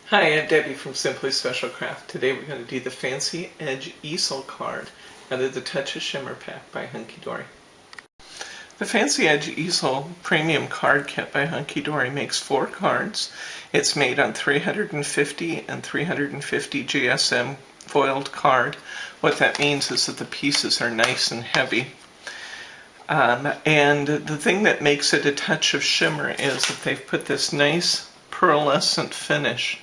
Hi, I'm Debbie from Simply Special Craft. Today we're going to do the Fancy Edge Easel card under the Touch of Shimmer pack by Hunkydory. The Fancy Edge Easel Premium Card Kit by Hunkydory makes 4 cards. It's made on 350 and 350 GSM foiled card. What that means is that the pieces are nice and heavy. And the thing that makes it a touch of shimmer is that they've put this nice pearlescent finish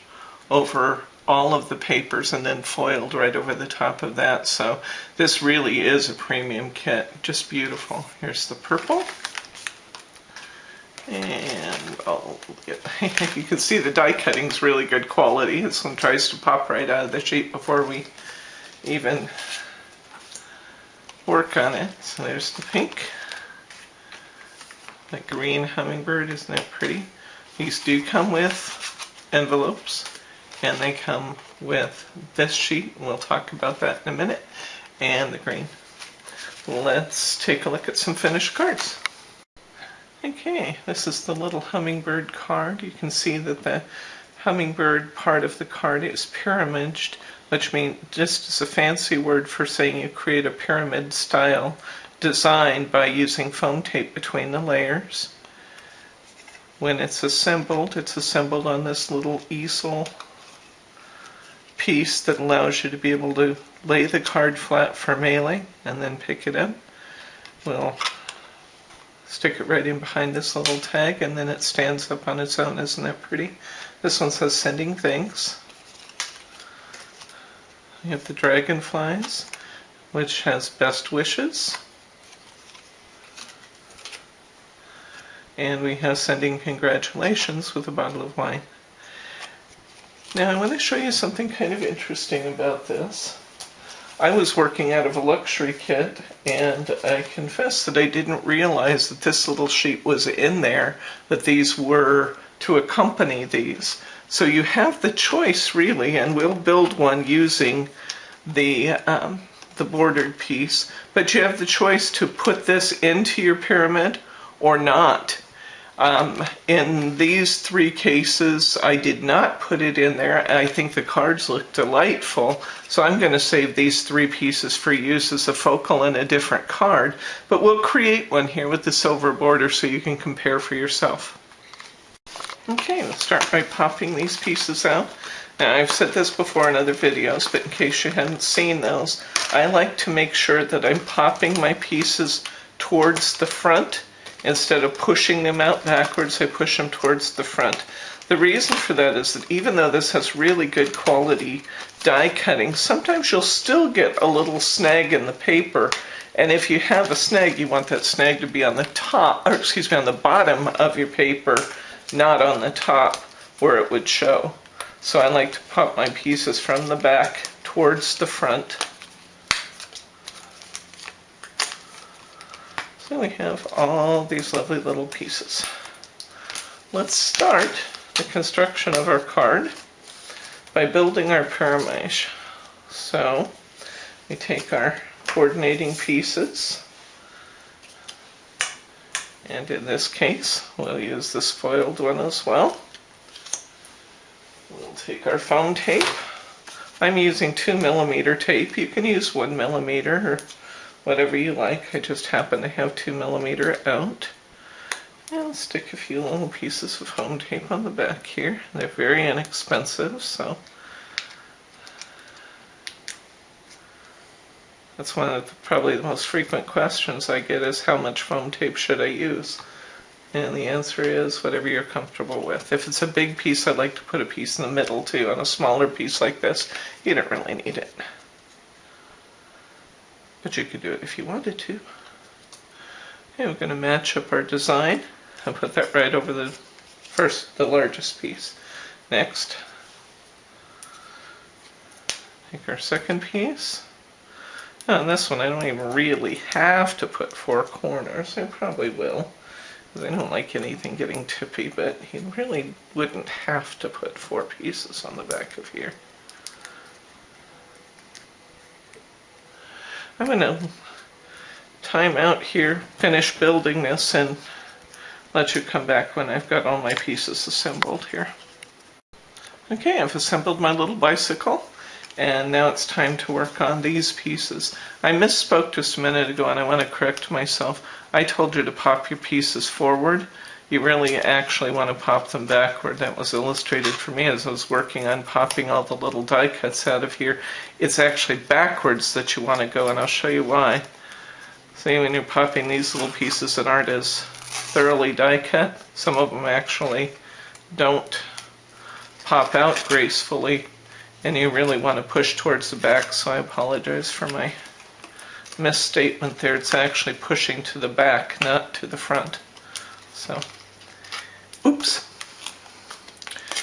over all of the papers and then foiled right over the top of that. So this really is a premium kit. Just beautiful. Here's the purple. And you can see the die cutting's really good quality. This one tries to pop right out of the sheet before we even work on it. So there's the pink. The green hummingbird, isn't that pretty? These do come with envelopes. And they come with this sheet, and we'll talk about that in a minute, and the green. Let's take a look at some finished cards. Okay, this is the little hummingbird card. You can see that the hummingbird part of the card is pyramaged, which means just as a fancy word for saying you create a pyramid style design by using foam tape between the layers. When it's assembled on this little easel piece that allows you to be able to lay the card flat for mailing and then pick it up. We'll stick it right in behind this little tag and then it stands up on its own. Isn't that pretty? This one says sending things. We have the dragonflies, which has best wishes. And we have sending congratulations with a bottle of wine. Now I want to show you something kind of interesting about this. I was working out of a luxury kit and I confess that I didn't realize that this little sheet was in there, that these were to accompany these. So you have the choice really, and we'll build one using the bordered piece, but you have the choice to put this into your pyramid or not. In these 3 cases, I did not put it in there. I think the cards look delightful, so I'm going to save these 3 pieces for use as a focal in a different card, but we'll create one here with the silver border so you can compare for yourself. Okay, we'll start by popping these pieces out. Now, I've said this before in other videos, but in case you hadn't seen those, I like to make sure that I'm popping my pieces towards the front. Instead of pushing them out backwards, I push them towards the front. The reason for that is that even though this has really good quality die cutting, sometimes you'll still get a little snag in the paper. And if you have a snag, you want that snag to be on the top, or excuse me, on the bottom of your paper, not on the top where it would show. So I like to pop my pieces from the back towards the front. So we have all these lovely little pieces. Let's start the construction of our card by building our pyramage. So we take our coordinating pieces, and in this case we'll use this foiled one as well. We'll take our foam tape. I'm using 2mm tape. You can use 1mm or whatever you like. I just happen to have 2mm out. And I'll stick a few little pieces of foam tape on the back here. They're very inexpensive, so that's one of probably the most frequent questions I get is how much foam tape should I use? And the answer is whatever you're comfortable with. If it's a big piece, I'd like to put a piece in the middle too. On a smaller piece like this, you don't really need it. But you could do it if you wanted to. Okay, we're going to match up our design. I'll put that right over the largest piece. Next, take our second piece. Now, on this one, I don't even really have to put 4 corners. I probably will, because I don't like anything getting tippy, but you really wouldn't have to put 4 pieces on the back of here. I'm going to time out here, finish building this, and let you come back when I've got all my pieces assembled here. Okay, I've assembled my little bicycle, and now it's time to work on these pieces. I misspoke just a minute ago, and I want to correct myself. I told you to pop your pieces forward. You really actually want to pop them backward. That was illustrated for me as I was working on popping all the little die cuts out of here. It's actually backwards that you want to go, and I'll show you why. See, when you're popping these little pieces that aren't as thoroughly die cut, some of them actually don't pop out gracefully, and you really want to push towards the back, so I apologize for my misstatement there. It's actually pushing to the back, not to the front. So, oops.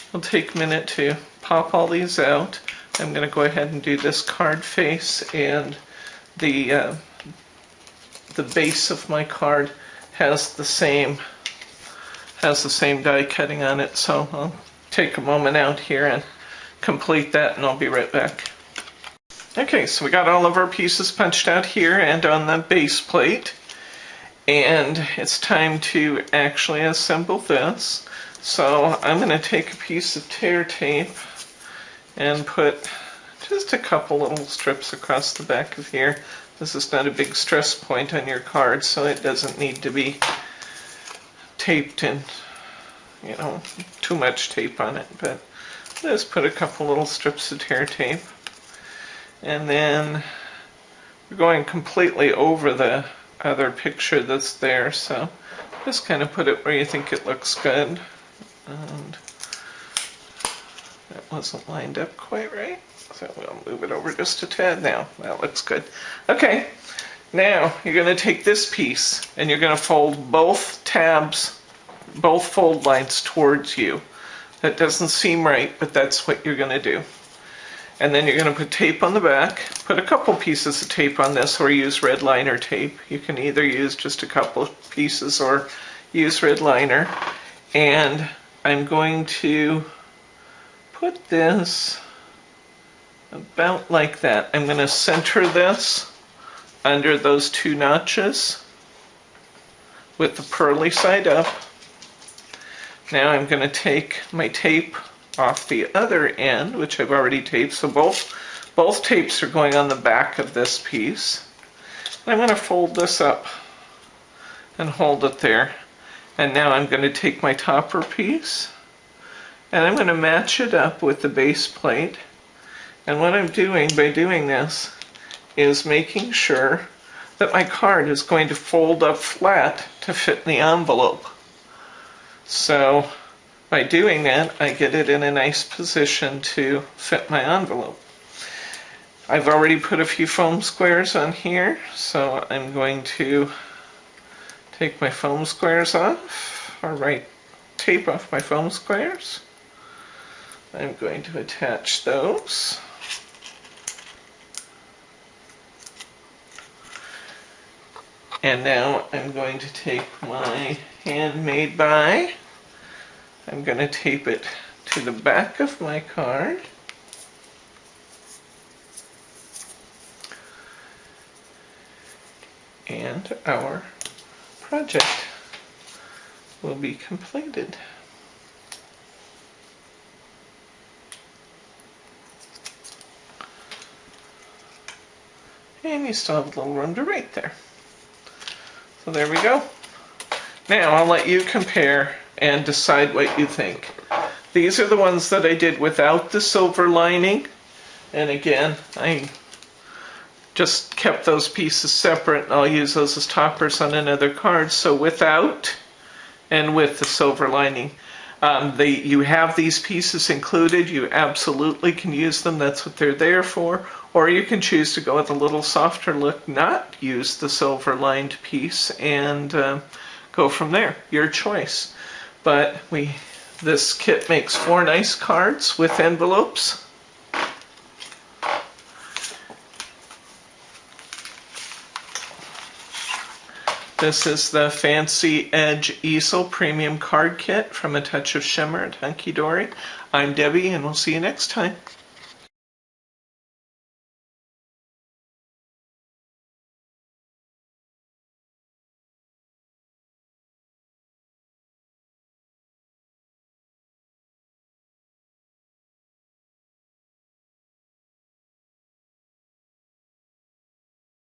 It'll take a minute to pop all these out. I'm going to go ahead and do this card face, and the base of my card has the same die cutting on it, so I'll take a moment out here and complete that, and I'll be right back. Okay, so we got all of our pieces punched out here and on the base plate, and it's time to actually assemble this. So I'm going to take a piece of tear tape and put just a couple little strips across the back of here. This is not a big stress point on your card, so it doesn't need to be taped in, you know, too much tape on it, but just put a couple little strips of tear tape. And then we're going completely over the other picture that's there, so just kind of put it where you think it looks good. And that wasn't lined up quite right, so we'll move it over just a tad now. That looks good. Okay, now you're going to take this piece and you're going to fold both tabs, both fold lines towards you. That doesn't seem right, but that's what you're going to do. And then you're going to put tape on the back. Put a couple pieces of tape on this, or use red liner tape. You can either use just a couple pieces or use red liner. And I'm going to put this about like that. I'm going to center this under those two notches with the pearly side up. Now I'm going to take my tape off the other end, which I've already taped, so both tapes are going on the back of this piece. I'm going to fold this up and hold it there. And now I'm going to take my topper piece and I'm going to match it up with the base plate. And what I'm doing by doing this is making sure that my card is going to fold up flat to fit in the envelope. So by doing that, I get it in a nice position to fit my envelope. I've already put a few foam squares on here, so I'm going to take my foam squares off, or tape off my foam squares. I'm going to attach those. And now I'm going to take my handmade die. I'm going to tape it to the back of my card. And our project will be completed. And you still have a little room to write there. So there we go. Now I'll let you compare and decide what you think. These are the ones that I did without the silver lining. And again, I just kept those pieces separate, and I'll use those as toppers on another card. So without and with the silver lining. You have these pieces included. You absolutely can use them. That's what they're there for. Or you can choose to go with a little softer look, not use the silver lined piece, and go from there. Your choice. But this kit makes 4 nice cards with envelopes. This is the Fancy Edge Easel Premium Card Kit from A Touch of Shimmer at Hunkydory. I'm Debbie, and we'll see you next time.